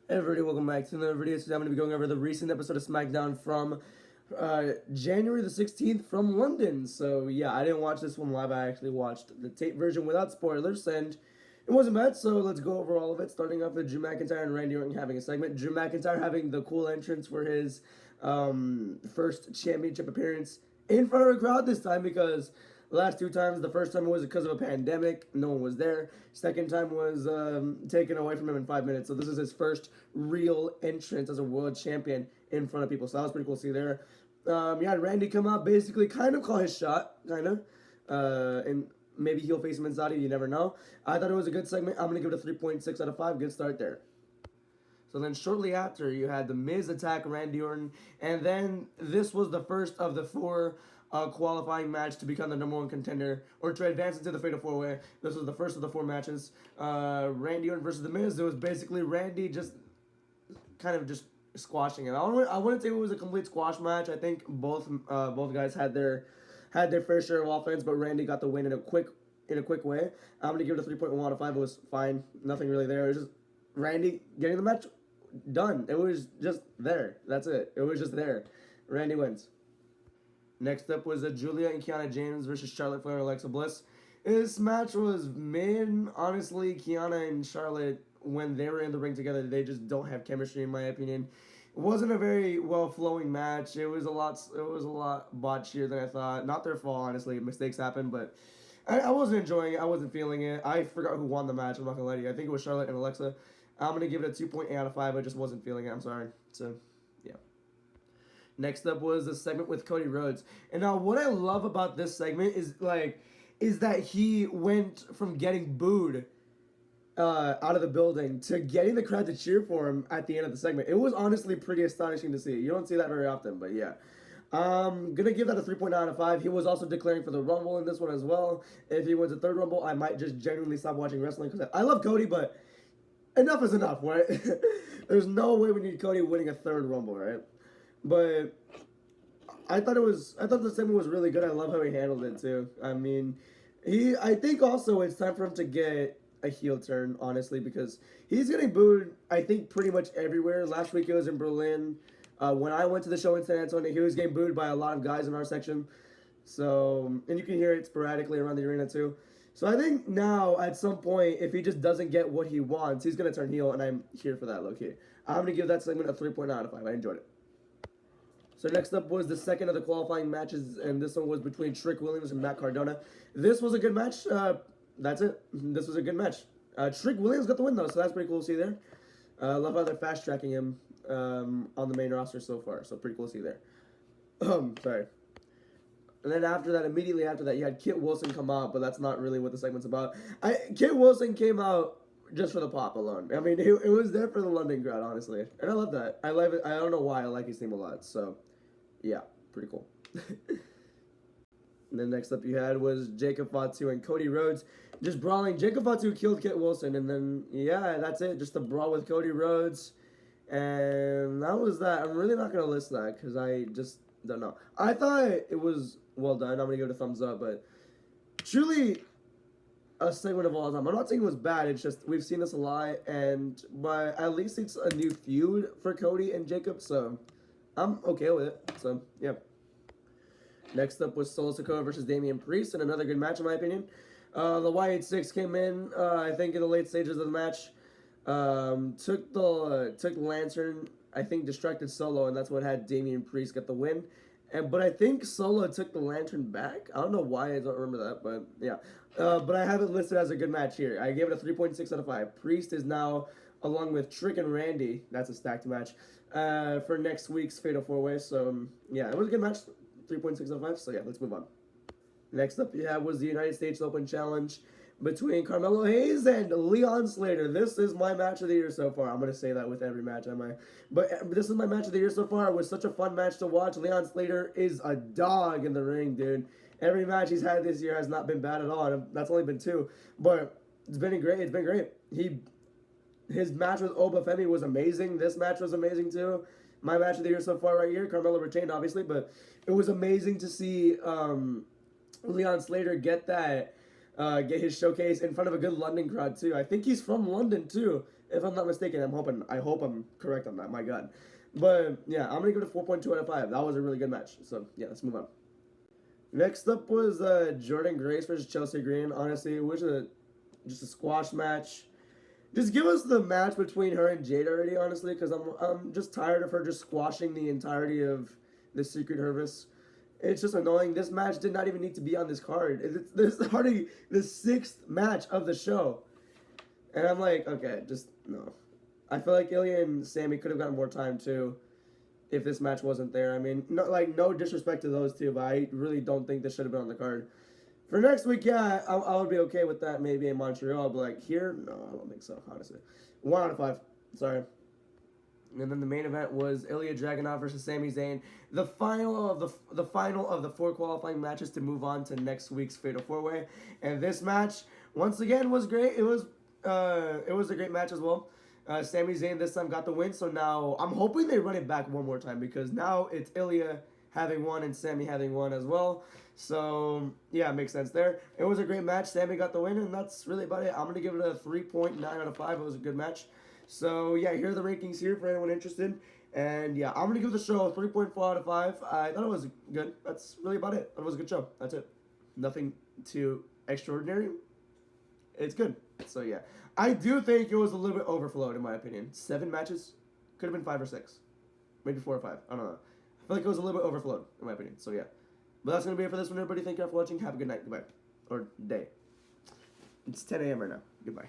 Hey everybody, welcome back to another video. Today I'm going to be going over the recent episode of Smackdown from January the 16th from London. So yeah, I didn't watch this one live. I actually watched the tape version without spoilers, and it wasn't bad. So let's go over all of it, starting off with Drew McIntyre and Randy Orton having a segment. Drew McIntyre having the cool entrance for his first championship appearance in front of a crowd this time, because the last two times, the first time was because of a pandemic, no one was there. Second time was taken away from him in 5 minutes. So this is his first real entrance as a world champion in front of people. So that was pretty cool to see there. You had Randy come out, basically kind of call his shot, and maybe he'll face him in Saudi, you never know. I thought it was a good segment. I'm going to give it a 3.6 out of 5. Good start there. So then shortly after, you had The Miz attack Randy Orton, and then this was the first of the four qualifying match to become the number one contender, or to advance into the Fatal 4-Way. This was the first of the four matches. Randy Orton versus The Miz. It was basically Randy just kind of just squashing it. I wouldn't say it was a complete squash match. I think both guys had their fair share of offense, but Randy got the win in a quick way. I'm gonna give it a 3.1 out of 5. It was fine. Nothing really there. It was just Randy getting the match done. It was just there. That's it. It was just there. Randy wins. Next up was Julia and Kiana James versus Charlotte Flair and Alexa Bliss. This match was mid. Honestly, Kiana and Charlotte, when they were in the ring together, they just don't have chemistry, in my opinion. It wasn't a very well flowing match. It was a lot botchier than I thought. Not their fault, honestly. Mistakes happen, but I wasn't enjoying it. I wasn't feeling it. I forgot who won the match. I'm not gonna lie to you. I think it was Charlotte and Alexa. I'm gonna give it a 2.8 out of 5. I just wasn't feeling it. I'm sorry. So, yeah. Next up was a segment with Cody Rhodes. And now what I love about this segment is that he went from getting booed out of the building to getting the crowd to cheer for him at the end of the segment. It was honestly pretty astonishing to see. You don't see that very often, but yeah. Gonna give that a 3.9 out of 5. He was also declaring for the Rumble in this one as well. If he wins a third Rumble, I might just genuinely stop watching wrestling, because I love Cody, but enough is enough, right? There's no way we need Cody winning a third Rumble, right? But I thought the segment was really good. I love how he handled it too. I mean, I think also it's time for him to get a heel turn, honestly, because he's getting booed, I think, pretty much everywhere. Last week it was in Berlin. When I went to the show in San Antonio, he was getting booed by a lot of guys in our section. So, and you can hear it sporadically around the arena too. So I think now, at some point, if he just doesn't get what he wants, he's going to turn heel, and I'm here for that, low-key. I'm going to give that segment a 3.9 out of 5. I enjoyed it. So next up was the second of the qualifying matches, and this one was between Trick Williams and Matt Cardona. This was a good match. That's it. This was a good match. Trick Williams got the win, though, so that's pretty cool to see there. Love how they're fast-tracking him on the main roster so far, so pretty cool to see there. Sorry. And then immediately after that, you had Kit Wilson come out, but that's not really what the segment's about. Kit Wilson came out just for the pop alone. I mean, it was there for the London crowd, honestly. And I love that. I love it. I don't know why. I like his team a lot, so yeah, pretty cool. And then next up you had was Jacob Fatu and Cody Rhodes just brawling. Jacob Fatu killed Kit Wilson, and then, yeah, that's it. Just a brawl with Cody Rhodes. And that was that. I'm really not going to list that because I just don't know. I thought it was well done. I'm going to give it a thumbs up, but truly a segment of all time. I'm not saying it was bad. It's just we've seen this a lot, but at least it's a new feud for Cody and Jacob, so I'm okay with it. So, yeah. Next up was Solo Sikoa versus Damian Priest, and another good match in my opinion. The Wyatt Six came in, I think, in the late stages of the match. Took Lantern, I think, distracted Solo, and that's what had Damian Priest get the win. But I think Solo took the Lantern back. I don't know why, I don't remember that, but yeah. But I have it listed as a good match here. I gave it a 3.6 out of 5. Priest is now, along with Trick and Randy, that's a stacked match, for next week's Fatal 4-Way. So, yeah, it was a good match, 3.6 out of 5. So, yeah, let's move on. Next up, was the United States Open Challenge between Carmelo Hayes and Leon Slater. This is my match of the year so far. I'm going to say that with every match, But this is my match of the year so far. It was such a fun match to watch. Leon Slater is a dog in the ring, dude. Every match he's had this year has not been bad at all. And that's only been 2. But it's been great. It's been great. His match with Obafemi was amazing. This match was amazing, too. My match of the year so far right here. Carmelo retained, obviously. But it was amazing to see Leon Slater get his showcase in front of a good London crowd too. I think he's from London too, If I'm not mistaken, I hope I'm correct on that. My God. But yeah, I'm gonna give it a 4.2 out of 5. That was a really good match. So yeah, let's move on. Next up was Jordan Grace versus Chelsea Green. Honestly, it was just a squash match. Just give us the match between her and Jade already, honestly, because I'm just tired of her just squashing the entirety of the Secret Service. It's just annoying. This match did not even need to be on this card. This is already the 6th match of the show. And I'm like, okay, just no. I feel like Ilya and Sammy could have gotten more time too if this match wasn't there. I mean, no disrespect to those two, but I really don't think this should have been on the card. For next week, yeah, I would be okay with that maybe in Montreal, but like here, no, I don't think so, honestly. 1 out of 5. Sorry. And then the main event was Ilya Dragunov versus Sami Zayn. The final of the 4 qualifying matches to move on to next week's Fatal 4-Way. And this match, once again, was great. It was a great match as well. Sami Zayn this time got the win, so now I'm hoping they run it back one more time because now it's Ilya having one and Sami having one as well. So yeah, it makes sense there. It was a great match. Sami got the win, and that's really about it. I'm gonna give it a 3.9 out of 5. It was a good match. So yeah, here are the rankings here for anyone interested. And yeah, I'm gonna give the show a 3.4 out of 5. I thought it was good. That's really about it. It was a good show. That's it. Nothing too extraordinary. It's good. So yeah, I do think it was a little bit overflowed in my opinion. 7 matches, could have been 5 or 6, maybe 4 or 5. I don't know. I feel like it was a little bit overflowed in my opinion. So yeah, but that's gonna be it for this one, everybody. Thank you all for watching. Have a good night. Goodbye, or day. It's 10 a.m. right now. Goodbye.